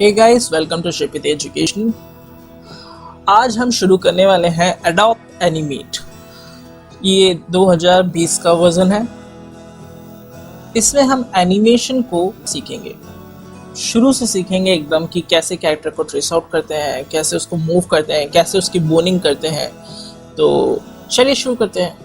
Hey guys, welcome to Shipit education. आज हम शुरू करने वाले हैं एडोब एनिमेट। ये 2020 का वर्जन है। इसमें हम एनिमेशन को सीखेंगे, शुरू से सीखेंगे एकदम कि कैसे कैरेक्टर को ट्रेस आउट करते हैं, कैसे उसको मूव करते हैं, कैसे उसकी बोनिंग करते हैं। तो चलिए शुरू करते हैं।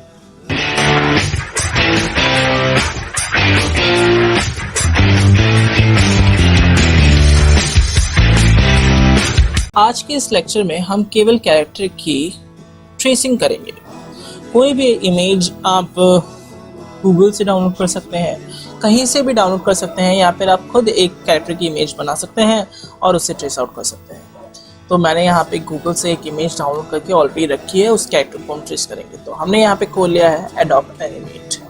आज के इस लेक्चर में हम केवल कैरेक्टर की ट्रेसिंग करेंगे। कोई भी इमेज आप गूगल से डाउनलोड कर सकते हैं, कहीं से भी डाउनलोड कर सकते हैं, या फिर आप खुद एक कैरेक्टर की इमेज बना सकते हैं और उसे ट्रेस आउट कर सकते हैं। तो मैंने यहाँ पे गूगल से एक इमेज डाउनलोड करके ऑलरेडी रखी है, उस कैरेक्टर को हम ट्रेस करेंगे। तो हमने यहाँ पे खोल लिया है एडोब एनिमेट।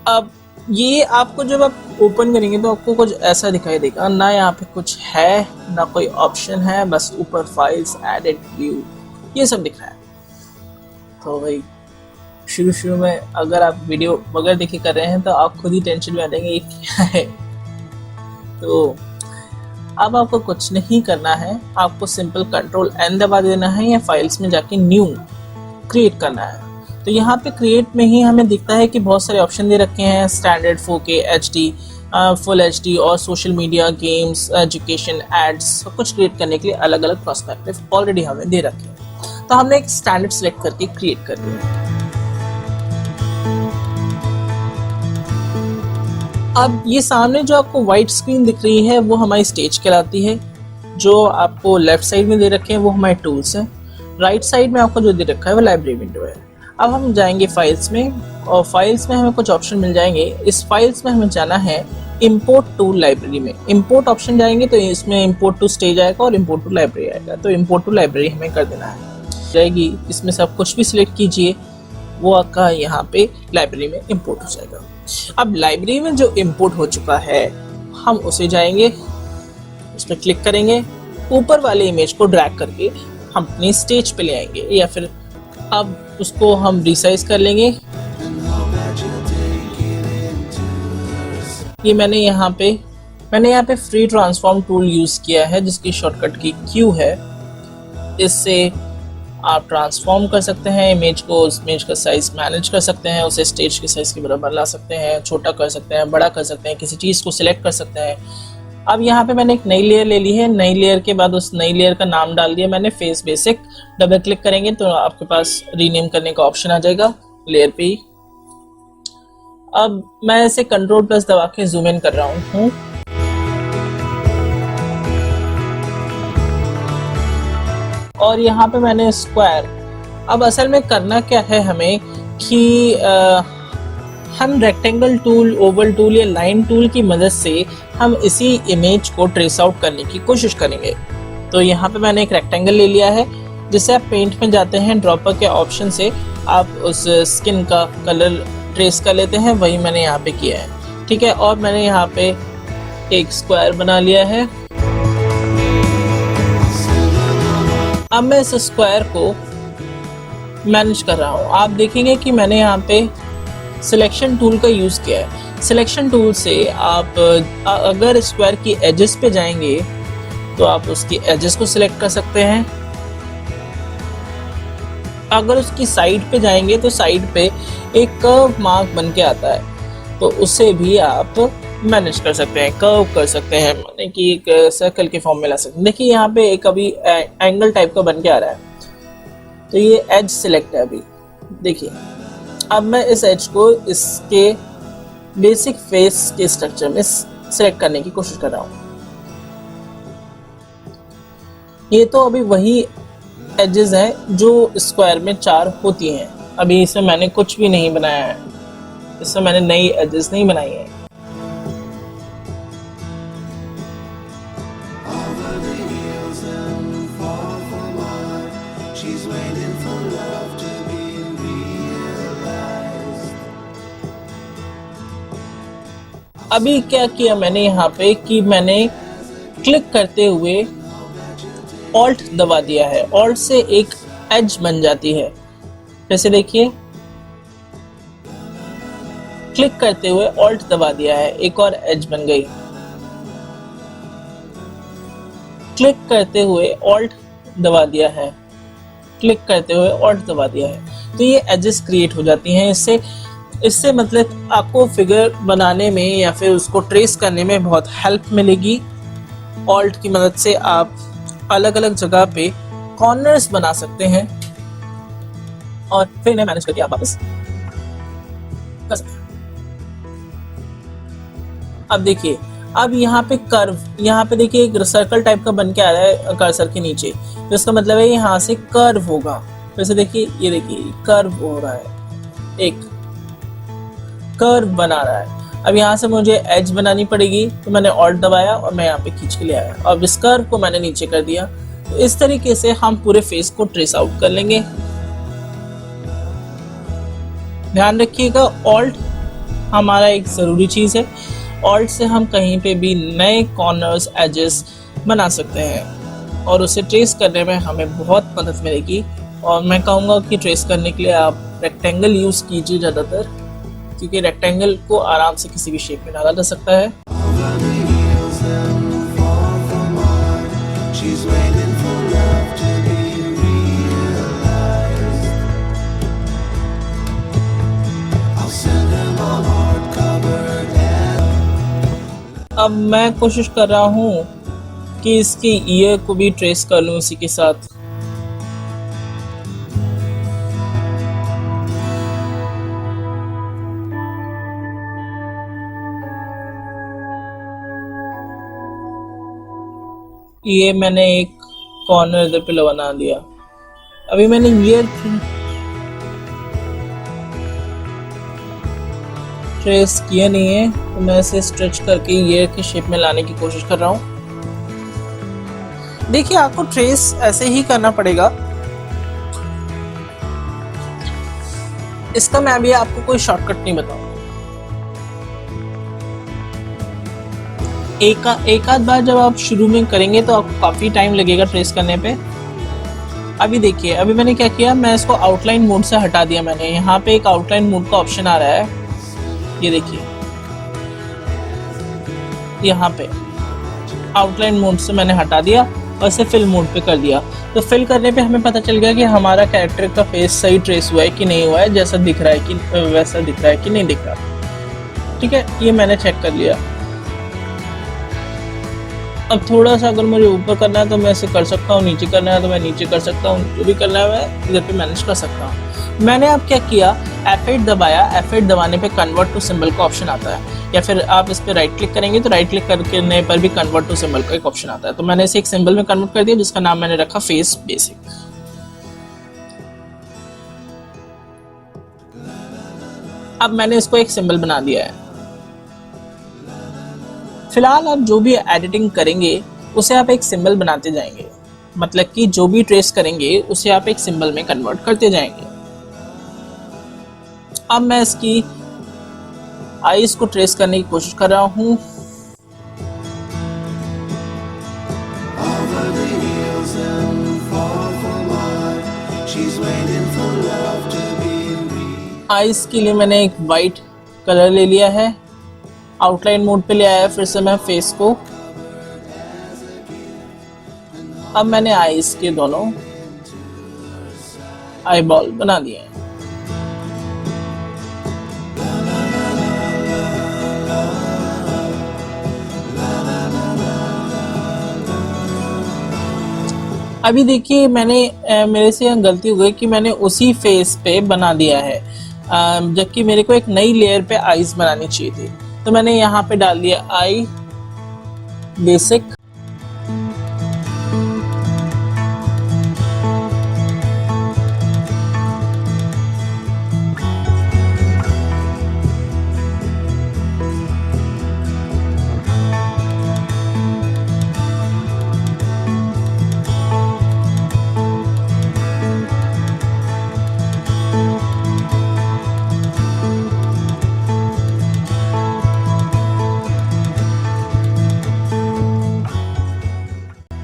अब ये आपको जब आप ओपन करेंगे तो आपको कुछ ऐसा दिखाई देगा, ना यहाँ पे कुछ है ना कोई ऑप्शन है, बस ऊपर फाइल्स, एडिट, व्यू, ये सब दिख रहा है। तो भाई शुरू में अगर आप वीडियो बगैर देखे कर रहे हैं तो आप खुद ही टेंशन में आ जाएंगे ये क्या है। तो अब आपको कुछ नहीं करना है, आपको सिंपल Ctrl+N दबा देना है या फाइल्स में जाके न्यू क्रिएट करना है। तो यहाँ पे क्रिएट में ही हमें दिखता है कि बहुत सारे ऑप्शन दे रखे हैं, standard, 4K, HD, full HD और social media, games, education, ads, सब कुछ क्रिएट करने के लिए अलग अलग पर्सपेक्टिव ऑलरेडी हमें दे रखे हैं। तो हमने एक स्टैंडर्ड सेलेक्ट करके क्रिएट कर दिया। अब ये सामने जो आपको व्हाइट स्क्रीन दिख रही है वो हमारी स्टेज कहलाती है। जो आपको लेफ्ट साइड में दे रखे हैं वो हमारे टूल्स हैं। राइट साइड में आपको जो दे रखा है वो लाइब्रेरी विंडो है। अब हम जाएंगे फाइल्स में, और फाइल्स में हमें कुछ ऑप्शन मिल जाएंगे। इस फाइल्स में हमें जाना है इंपोर्ट टू लाइब्रेरी में। इंपोर्ट ऑप्शन जाएंगे तो इसमें इंपोर्ट टू स्टेज आएगा और इंपोर्ट टू लाइब्रेरी आएगा। तो इंपोर्ट टू लाइब्रेरी हमें कर देना है जाएगी। इसमें से आप कुछ भी सिलेक्ट कीजिए, वो आपका यहाँ पे लाइब्रेरी में इंपोर्ट हो जाएगा। अब लाइब्रेरी में जो इंपोर्ट हो चुका है हम उसे जाएंगे, उस पर क्लिक करेंगे, ऊपर वाले इमेज को ड्रैग करके हम अपनी स्टेज पे ले आएंगे, या फिर अब उसको हम रिसाइज कर लेंगे। ये मैंने यहाँ पे फ्री ट्रांसफॉर्म टूल यूज किया है, जिसकी शॉर्टकट की Q है। इससे आप ट्रांसफॉर्म कर सकते हैं इमेज को, उस इमेज का साइज मैनेज कर सकते हैं, उसे स्टेज के साइज के बराबर ला सकते हैं, छोटा कर सकते हैं, बड़ा कर सकते हैं, किसी चीज़ को सिलेक्ट कर सकते हैं। अब यहाँ पे मैंने एक नई लेयर ले ली है। नई लेयर के बाद उस नई लेयर का नाम डाल दिया मैंने फेस बेसिक। डबल क्लिक करेंगे तो आपके पास रीनेम करने का ऑप्शन आ जाएगा लेयर पे ही। अब मैं इसे Ctrl+ दबा के जूम इन कर रहा हूँ। और यहाँ पे मैंने स्क्वायर। अब असल में करना क्या है हमें कि हम रेक्टेंगल टूल, ओवल टूल या लाइन टूल की मदद से हम इसी इमेज को ट्रेस आउट करने की कोशिश करेंगे। तो यहाँ पे मैंने एक रेक्टेंगल ले लिया है, जिससे आप पेंट में जाते हैं, ड्रॉपर के ऑप्शन से आप उस स्किन का कलर ट्रेस कर लेते हैं। वही मैंने यहाँ पे किया है, ठीक है। और मैंने यहाँ पे एक स्क्वायर बना लिया है। अब मैं इस स्क्वायर को मैनेज कर रहा हूँ। आप देखेंगे कि मैंने यहाँ पे सिलेक्शन टूल का यूज़ किया है। सिलेक्शन टूल से आप अगर स्क्वायर की एजेस पे जाएंगे तो आप उसकी एजेस को सिलेक्ट कर सकते हैं। अगर उसकी साइड पे जाएंगे तो साइड पे एक कर्व मार्क बन के आता है, तो उसे भी आप मैनेज कर सकते हैं, कर्व कर सकते हैं, माने कि एक सर्कल के फॉर्म में ला सकते हैं। देखिए यहाँ पे एक अभी एंगल टाइप का बन के आ रहा है, तो ये एज सिलेक्ट है अभी। देखिए अब मैं इस एज को इसके बेसिक फेस के स्ट्रक्चर में सिलेक्ट करने की कोशिश कर रहा हूँ। ये तो अभी वही एजेस हैं जो स्क्वायर में 4 होती हैं। अभी इसमें मैंने कुछ भी नहीं बनाया है, इसमें मैंने नई एजेस नहीं बनाई है। अभी क्या किया मैंने यहाँ पे कि मैंने क्लिक करते हुए ऑल्ट दबा दिया है। ऑल्ट से एक एज बन जाती है, जैसे देखिए क्लिक करते हुए ऑल्ट दबा दिया है, एक और एज बन गई। क्लिक करते हुए ऑल्ट दबा दिया है, क्लिक करते हुए ऑल्ट दबा दिया है, तो ये एजेस क्रिएट हो जाती हैं। इससे मतलब आपको फिगर बनाने में या फिर उसको ट्रेस करने में बहुत हेल्प मिलेगी। ऑल्ट की मदद से आप अलग अलग जगह पे कॉर्नर्स बना सकते हैं और फिर इन्हें मैनेज करके आप वापस कर सकते हैं। अब देखिए, अब यहाँ पे कर्व, यहाँ पे देखिए एक सर्कल टाइप का बन के आ रहा है कर्सर के नीचे, तो इसका मतलब है यहाँ से कर्व होगा। फिर से देखिए, ये देखिए कर्व हो रहा है, एक कर्व बना रहा है। अब यहाँ से मुझे एज बनानी पड़ेगी, तो मैंने ऑल्ट दबाया और मैं यहाँ पे खींच के ले आया। अब इस कर्व को मैंने नीचे कर दिया। तो इस तरीके से हम पूरे फेस को ट्रेस आउट कर लेंगे। ध्यान रखिएगा, ऑल्ट हमारा एक ज़रूरी चीज़ है। ऑल्ट से हम कहीं पे भी नए कॉर्नर्स, एजेस बना सकते हैं और उसे ट्रेस करने में हमें बहुत मदद मिलेगी। और मैं कहूँगा कि ट्रेस करने के लिए आप रेक्टेंगल यूज़ कीजिए ज़्यादातर, क्योंकि रेक्टेंगल को आराम से किसी भी शेप में डाला जा सकता है। अब मैं कोशिश कर रहा हूँ कि इसकी ईयर को भी ट्रेस कर लूँ इसी के साथ। ये मैंने एक कॉर्नर इधर पे बना दिया। अभी मैंने ईयर ट्रेस किया नहीं है, तो मैं इसे स्ट्रेच करके ईयर के शेप में लाने की कोशिश कर रहा हूँ। देखिए, आपको ट्रेस ऐसे ही करना पड़ेगा। इसका मैं अभी आपको कोई शॉर्टकट नहीं बताऊंगा। एक आध बार जब आप शुरू में करेंगे तो आपको काफ़ी टाइम लगेगा ट्रेस करने पे। अभी देखिए, अभी मैंने क्या किया, मैं इसको आउटलाइन मोड से हटा दिया। मैंने यहाँ पे एक आउटलाइन मोड का ऑप्शन आ रहा है, ये देखिए, यहाँ पे आउटलाइन मोड से मैंने हटा दिया और इसे फिल मोड पे कर दिया। तो फिल करने पे हमें पता चल गया कि हमारा कैरेक्टर का फेस सही ट्रेस हुआ है कि नहीं हुआ है, जैसा दिख रहा है कि वैसा दिख रहा है कि नहीं दिख रहा। ठीक है, ये मैंने चेक कर लिया। अब थोड़ा सा अगर मुझे ऊपर करना है तो मैं इसे कर सकता हूँ, नीचे करना है तो मैं नीचे कर सकता हूँ, जो भी करना है मैं इधर पे मैनेज कर सकता हूँ। मैंने अब क्या किया, F8 दबाया। F8 दबाने पे कन्वर्ट टू सिंबल का ऑप्शन आता है, या फिर आप इस पर राइट क्लिक करेंगे तो राइट क्लिक करने पर भी कन्वर्ट टू सिंबल का एक ऑप्शन आता है। तो मैंने इसे एक सिंबल में कन्वर्ट कर दिया, जिसका नाम मैंने रखा फेस बेसिक। अब मैंने इसको एक सिंबल बना दिया है। फिलहाल आप जो भी एडिटिंग करेंगे उसे आप एक सिंबल बनाते जाएंगे, मतलब कि जो भी ट्रेस करेंगे उसे आप एक सिंबल में कन्वर्ट करते जाएंगे। अब मैं इसकी आईज को ट्रेस करने की कोशिश कर रहा हूँ। आईज के लिए मैंने एक वाइट कलर ले लिया है, आउटलाइन मोड पे ले आया फिर से मैं फेस को। अब मैंने आईज के दोनों आई बॉल बना दिए हैं। अभी देखिए, मेरे से यहाँ गलती हो गई कि मैंने उसी फेस पे बना दिया है, जबकि मेरे को एक नई लेयर पे आईज बनानी चाहिए थी। तो मैंने यहाँ पे डाल दिया आई बेसिक।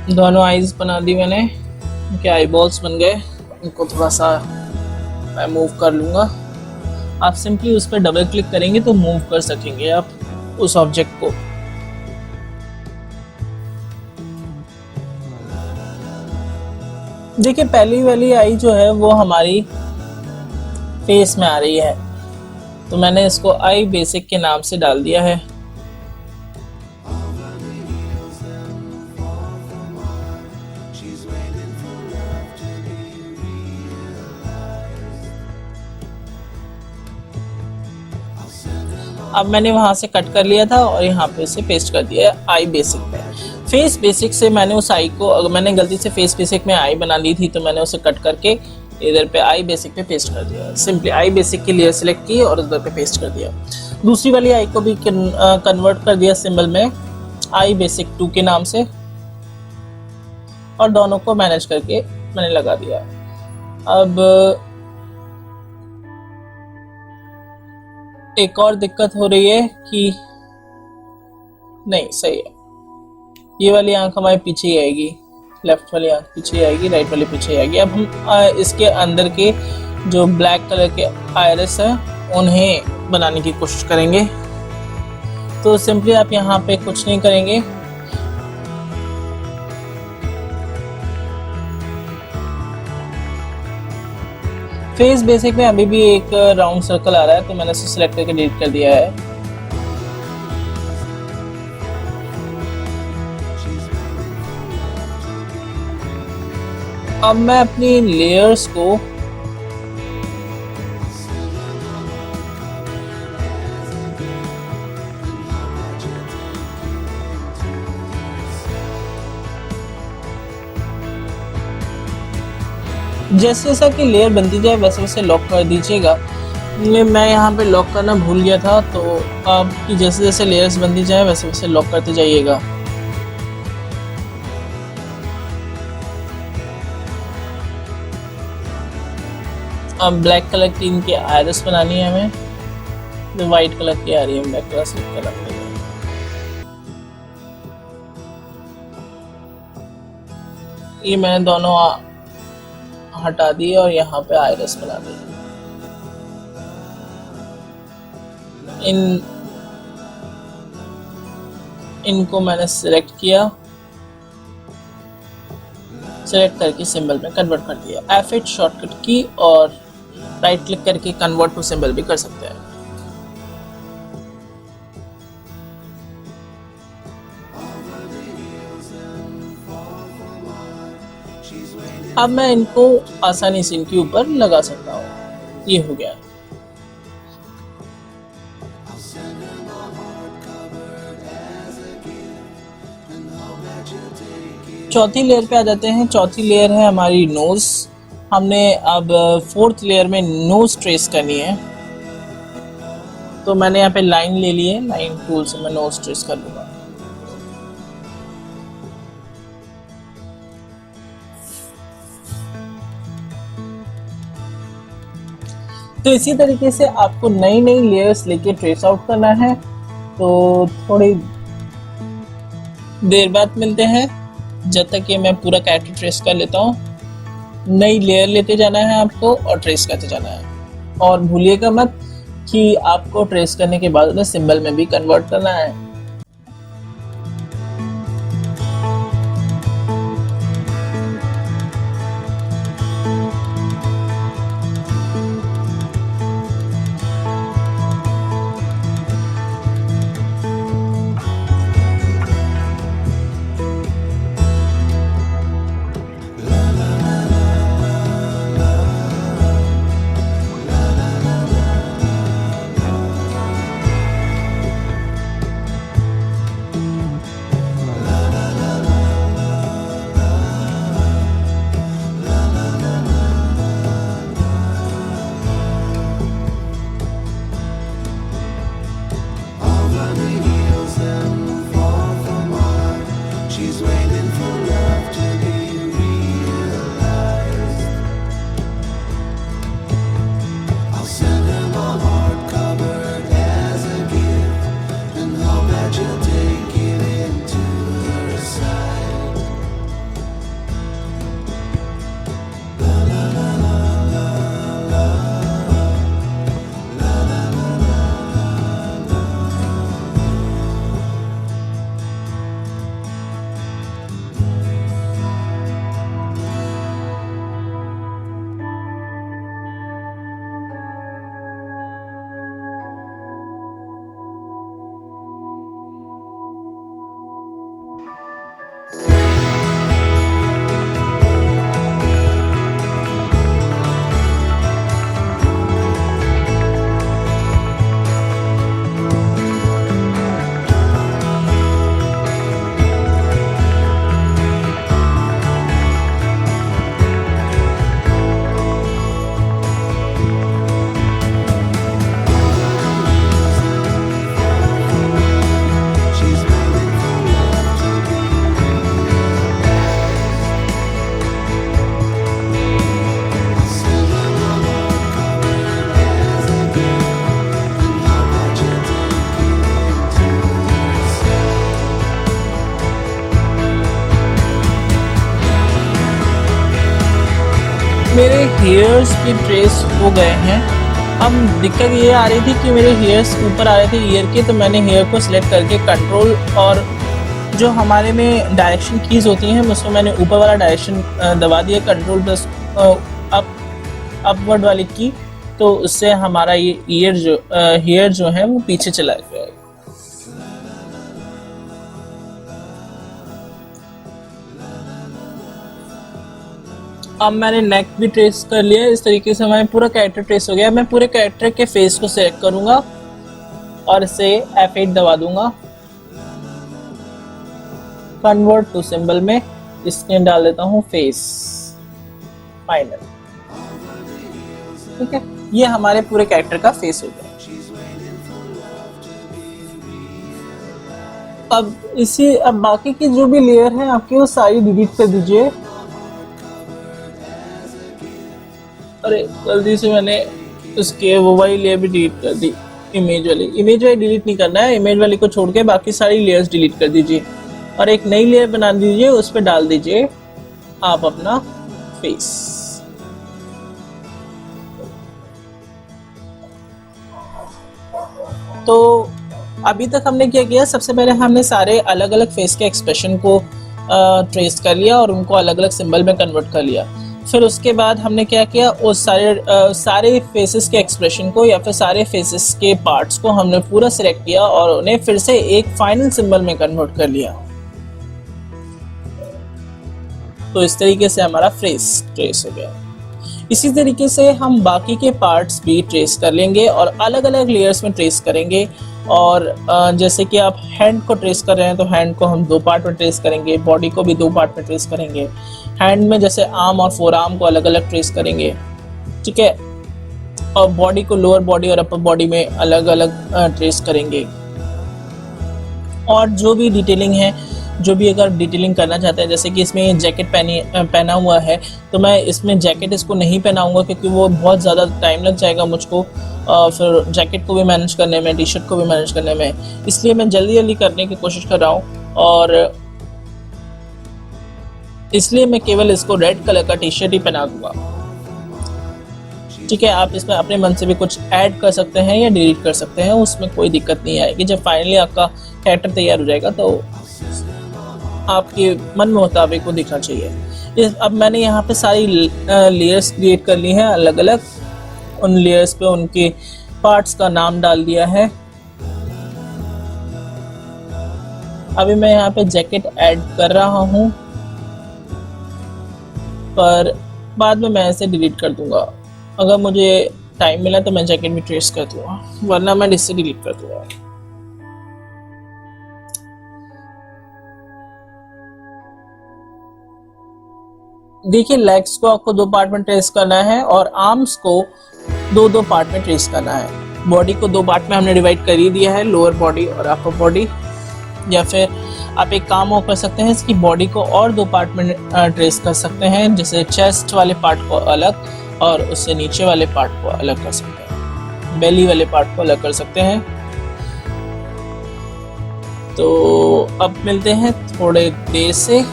दोनों आईज बना दी मैंने, उनके आई बॉल्स बन गए। इनको थोड़ा सा मैं मूव कर लूँगा आप सिंपली उस पर डबल क्लिक करेंगे तो मूव कर सकेंगे आप उस ऑब्जेक्ट को। देखिए पहली वाली आई जो है वो हमारी फेस में आ रही है, तो मैंने इसको आई बेसिक के नाम से डाल दिया है। अब मैंने वहां से कट कर लिया था और यहाँ पे इसे पेस्ट कर दिया है आई बेसिक पे। फेस बेसिक से मैंने उस आई को, अगर मैंने गलती से फेस बेसिक में आई बना ली थी तो मैंने उसे कट करके इधर पे आई बेसिक पे पेस्ट कर दिया। सिंपली आई बेसिक की लेयर सेलेक्ट की और इधर पे पेस्ट कर दिया। दूसरी वाली आई को भी कन्वर्ट कर दिया सिंबल में आई बेसिक 2 के नाम से, और दोनों को मैनेज करके मैंने लगा दिया। अब एक और दिक्कत हो रही है कि नहीं सही है, ये वाली आंख हमारे पीछे ही आएगी, लेफ्ट वाली आंख पीछे आएगी, राइट वाली पीछे आएगी। अब हम इसके अंदर के जो ब्लैक कलर के आयरस है उन्हें बनाने की कोशिश करेंगे। तो सिंपली आप यहाँ पे कुछ नहीं करेंगे, फेस बेसिक में अभी भी एक राउंड सर्कल आ रहा है तो मैंने इसे सिलेक्ट करके डिलीट कर दिया है। अब मैं अपनी लेयर्स को जैसे जैसा कि लेयर बनती जाए वैसे वैसे लॉक कर दीजिएगा। मैं यहाँ पे लॉक करना भूल गया था, तो आपकी जैसे जैसे लेयर्स बनती जाए वैसे वैसे लॉक करते जाइएगा। अब ब्लैक कलर की इनकी आयरस बनानी है हमें, तो वाइट कलर की आ रही है, ब्लैक कलर से कलर ये मैंने दोनों हटा दी और यहाँ पे आयरस बना दी। इनको मैंने सिलेक्ट किया, सिलेक्ट करके सिंबल में कन्वर्ट कर दिया। F8 शॉर्टकट की और राइट क्लिक करके कन्वर्ट टू सिंबल भी कर सकते हैं। अब मैं इनको आसानी से इनके ऊपर लगा सकता हूँ। ये हो गया। चौथी लेयर पे आ जाते हैं। चौथी लेयर है हमारी नोज। हमने अब फोर्थ लेयर में नोज ट्रेस करनी है, तो मैंने यहाँ पे लाइन ले ली है, लाइन टूल से मैं नोज ट्रेस कर लूँगा। तो इसी तरीके से आपको नई नई लेयर्स लेके ट्रेस आउट करना है। तो थोड़ी देर बाद मिलते हैं, जब तक कि मैं पूरा कैरेक्टर ट्रेस कर लेता हूँ। नई लेयर लेते जाना है आपको और ट्रेस करते जाना है, और भूलिएगा मत कि आपको ट्रेस करने के बाद उन्हें सिंबल में भी कन्वर्ट करना है। मेरे हेयर्स भी ट्रेस हो गए हैं। अब दिक्कत ये आ रही थी कि मेरे हेयर्स ऊपर आ रहे थे ईयर के, तो मैंने हेयर को सिलेक्ट करके कंट्रोल और जो हमारे में डायरेक्शन कीज़ होती हैं उसमें मैंने ऊपर वाला डायरेक्शन दबा दिया, कंट्रोल प्लस अप अपवर्ड वाली की, तो उससे हमारा ये हेयर जो है वो पीछे चला गया। अब मैंने नेक भी ट्रेस कर लिया। इस तरीके से हमारा पूरा कैरेक्टर ट्रेस हो गया। मैं पूरे कैरेक्टर के फेस को सिलेक्ट करूंगा और इसे F8 दबा दूंगा, कन्वर्ट टू सिंबल में इसके डाल देता हूँ फेस फाइनल। ठीक है, ये हमारे पूरे कैरेक्टर का फेस हो गया। अब बाकी की जो भी लेयर है आपकी वो सारी डिलीट कर दीजिए। अरे जल्दी से मैंने उसके वो वाली लेयर भी डिलीट कर दी, इमेज वाली डिलीट नहीं करना है, इमेज वाली को छोड़ के बाकी सारी लेयर्स डिलीट कर दीजिए और एक नई लेयर बना दीजिए, उस पर डाल दीजिए आप अपना फेस। तो अभी तक हमने क्या किया, सबसे पहले हमने सारे अलग अलग फेस के एक्सप्रेशन को ट्रेस कर लिया और उनको अलग अलग सिंबल में कन्वर्ट कर लिया। फिर उसके बाद हमने क्या किया, उस सारे फेसेस के एक्सप्रेशन को या फिर सारे फेसेस के पार्ट्स को हमने पूरा सिलेक्ट किया और उन्हें फिर से एक फाइनल सिंबल में कन्वर्ट कर लिया। तो इस तरीके से हमारा फेस ट्रेस हो गया। इसी तरीके से हम बाकी के पार्ट्स भी ट्रेस कर लेंगे और अलग अलग लेयर्स में ट्रेस करेंगे। और जैसे कि आप हैंड को ट्रेस कर रहे हैं तो हैंड को हम 2 पार्ट में ट्रेस करेंगे, बॉडी को भी 2 पार्ट में ट्रेस करेंगे। हैंड में जैसे आर्म और फोर आर्म को अलग अलग ट्रेस करेंगे, ठीक है, और बॉडी को लोअर बॉडी और अपर बॉडी में अलग अलग ट्रेस करेंगे। और जो भी डिटेलिंग है, जो भी अगर डिटेलिंग करना चाहते हैं, जैसे कि इसमें जैकेट पहना हुआ है तो मैं इसमें जैकेट इसको नहीं पहनाऊंगा क्योंकि वो बहुत ज़्यादा टाइम लग जाएगा मुझको फिर जैकेट को भी मैनेज करने में, टी शर्ट को भी मैनेज करने में। इसलिए मैं जल्दी जल्दी करने की कोशिश कर रहा हूँ और इसलिए मैं केवल इसको रेड कलर का टी शर्ट ही पहना दूंगा। ठीक है, आप इसमें अपने मन से भी कुछ ऐड कर सकते हैं या डिलीट कर सकते हैं, उसमें कोई दिक्कत नहीं आएगी। जब फाइनली आपका कैरेक्टर तैयार हो जाएगा तो आपके मन मुताबिक वो दिखना चाहिए। अब मैंने यहाँ पे सारी लेयर्स क्रिएट कर ली हैं अलग अलग, उन लेयर्स पे उनके पार्ट्स का नाम डाल दिया है। अभी मैं यहाँ पे जैकेट ऐड कर रहा हूँ पर बाद में मैं इसे डिलीट कर दूंगा। अगर मुझे टाइम मिला तो मैं जैकेट भी ट्रेस कर दूंगा, वरना मैं इससे डिलीट कर दूंगा। देखिए, लेग्स को आपको 2 पार्ट में ट्रेस करना है और आर्म्स को 2 पार्ट में ट्रेस करना है। बॉडी को 2 पार्ट में हमने डिवाइड कर ही दिया है, लोअर बॉडी और अपर बॉडी। या फिर आप एक काम और कर सकते हैं, इसकी बॉडी को और 2 पार्ट में ट्रेस कर सकते हैं, जैसे चेस्ट वाले पार्ट को अलग और उससे नीचे वाले पार्ट को अलग कर सकते हैं, बेली वाले पार्ट को अलग कर सकते हैं। तो अब मिलते हैं थोड़े देर से,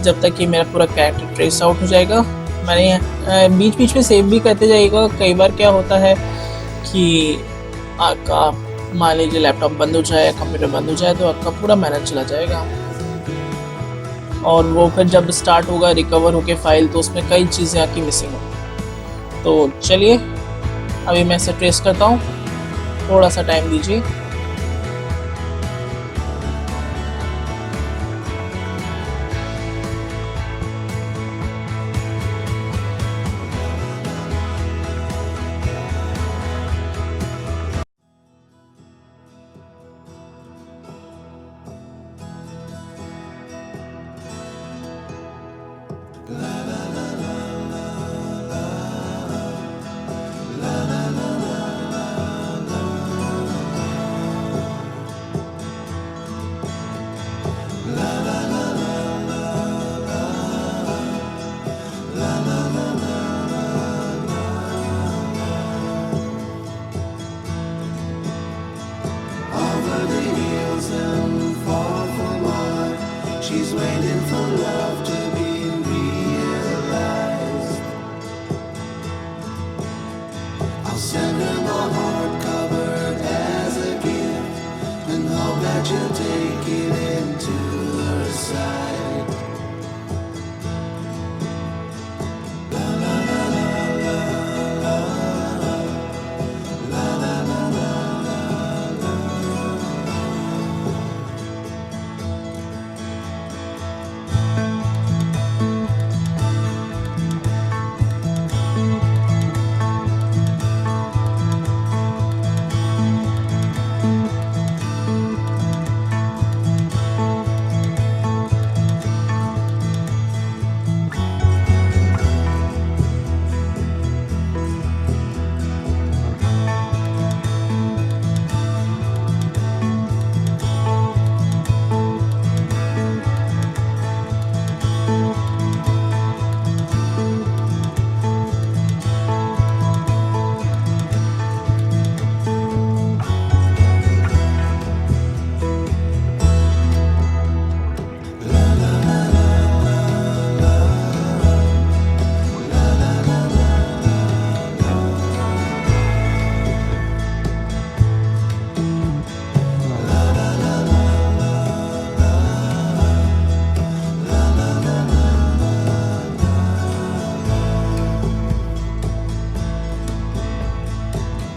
जब तक कि मेरा पूरा कैरेक्टर ट्रेस आउट हो जाएगा। मैंने बीच बीच में सेव भी करते जाइएगा। कई बार क्या होता है कि आपका मान लीजिए लैपटॉप बंद हो जाए, कंप्यूटर बंद हो जाए तो आपका पूरा मेहनत चला जाएगा और वो फिर जब स्टार्ट होगा रिकवर होके फाइल तो उसमें कई चीज़ें आपकी मिसिंग होंगी। तो चलिए अभी मैं इसे ट्रेस करता हूँ, थोड़ा सा टाइम दीजिए। you take it into her side.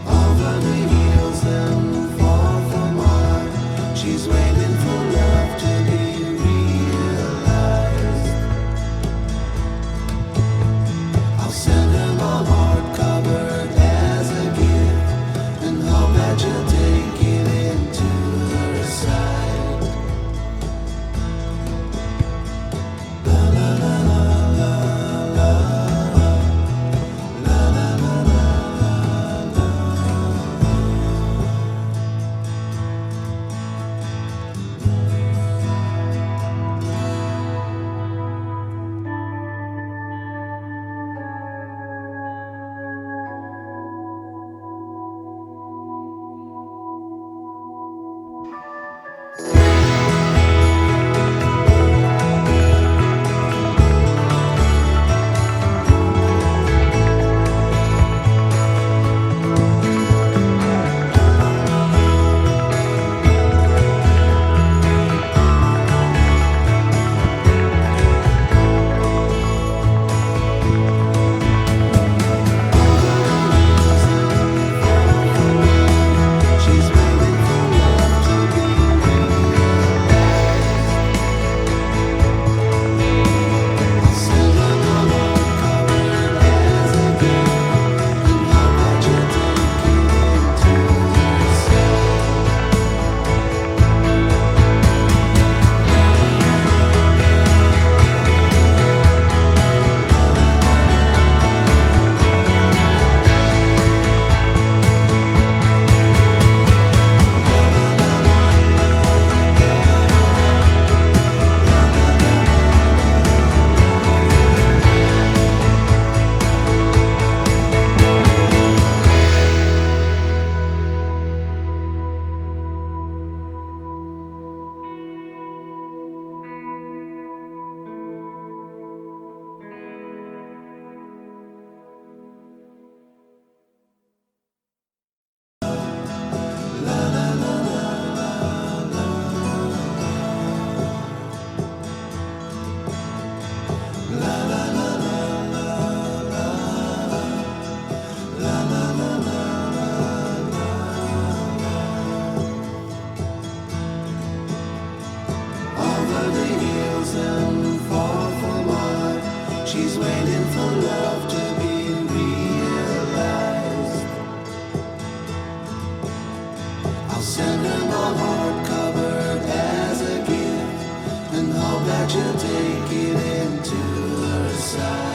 Over the hills and far from home, she's waiting for love to be realized. I'll send her my heart covered as a gift, and hope that you'll take it into her side. She's waiting for love to be realized. I'll send her my heart covered as a gift, and hope that you'll take it into her side. Over the hills and far from home, she's waiting for love to be realized. I'll send her my heart covered as a gift, and hope that you'll take it into her side.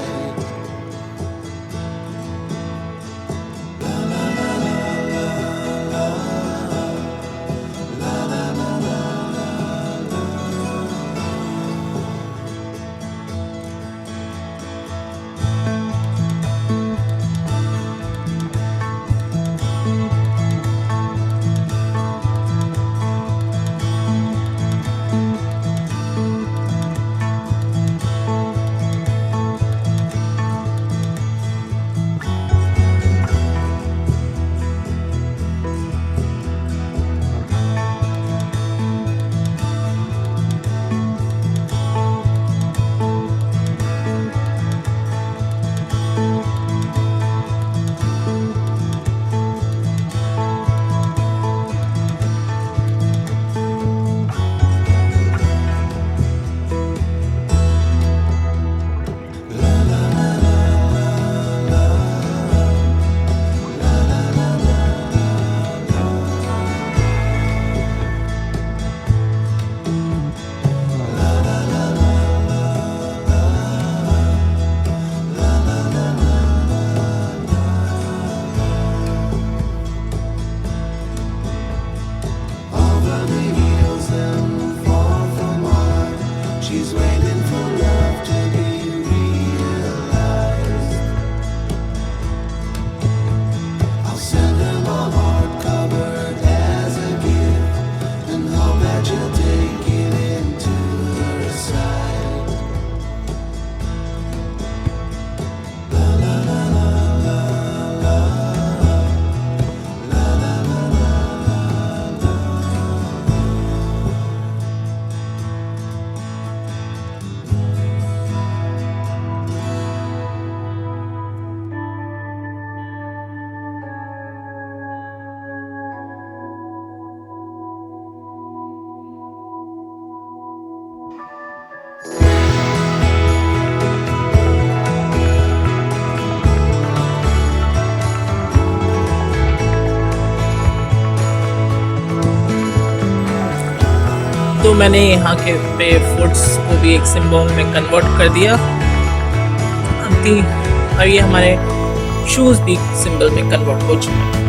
मैंने यहाँ के पे foods को भी एक symbol में convert कर दिया। और ये हमारे शूज़ भी सिंबल में कन्वर्ट हो चुके हैं।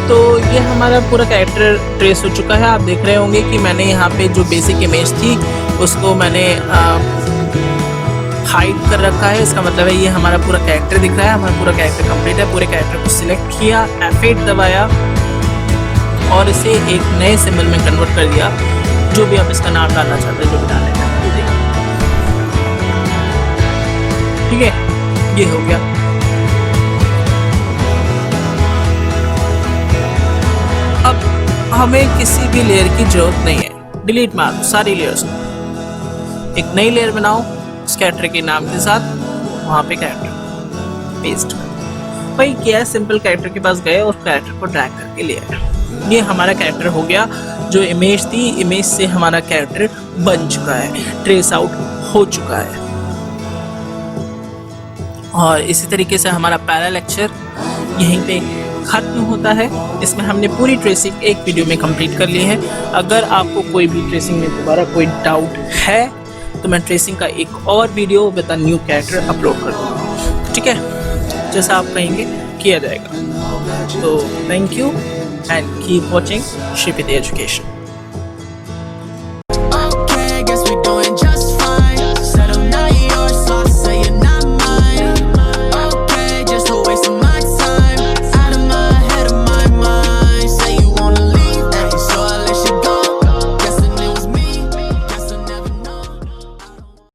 तो ये हमारा पूरा कैरेक्टर ट्रेस हो चुका है। आप देख रहे होंगे कि मैंने यहाँ पे जो बेसिक इमेज थी उसको मैंने हाइड कर रखा है। इसका मतलब है ये हमारा पूरा कैरेक्टर दिख रहा है, हमारा पूरा कैरेक्टर कंप्लीट है। पूरे कैरेक्टर को सिलेक्ट किया, F8 दबाया और इसे एक नए सिंबल में कन्वर्ट कर दिया। जो भी आप इसका नाम डालना चाहते हैं, जो भी डालना है, ठीक है, ये हो गया। अब हमें किसी भी लेयर की जरूरत नहीं है, डिलीट मार दो सारी लेयर्स को। एक नई लेयर बनाओ उस कैरेक्टर के नाम के साथ, वहाँ पे कैरेक्टर पेस्ट कर। भाई क्या है, सिंपल कैरेक्टर के पास गए और कैरेक्टर को ड्रैग करके ले आए। ये हमारा कैरेक्टर हो गया। जो इमेज थी, इमेज से हमारा कैरेक्टर बन चुका है, ट्रेस आउट हो चुका है। और इसी तरीके से हमारा पहला लेक्चर यहीं पे खत्म होता है। इसमें हमने पूरी ट्रेसिंग एक वीडियो में कंप्लीट कर ली है। अगर आपको कोई भी ट्रेसिंग में दोबारा कोई डाउट है तो मैं ट्रेसिंग का एक और video with a new character upload कर दूँगा, ठीक है, जैसा आप कहेंगे किया जाएगा। तो thank you and keep watching Shripati education.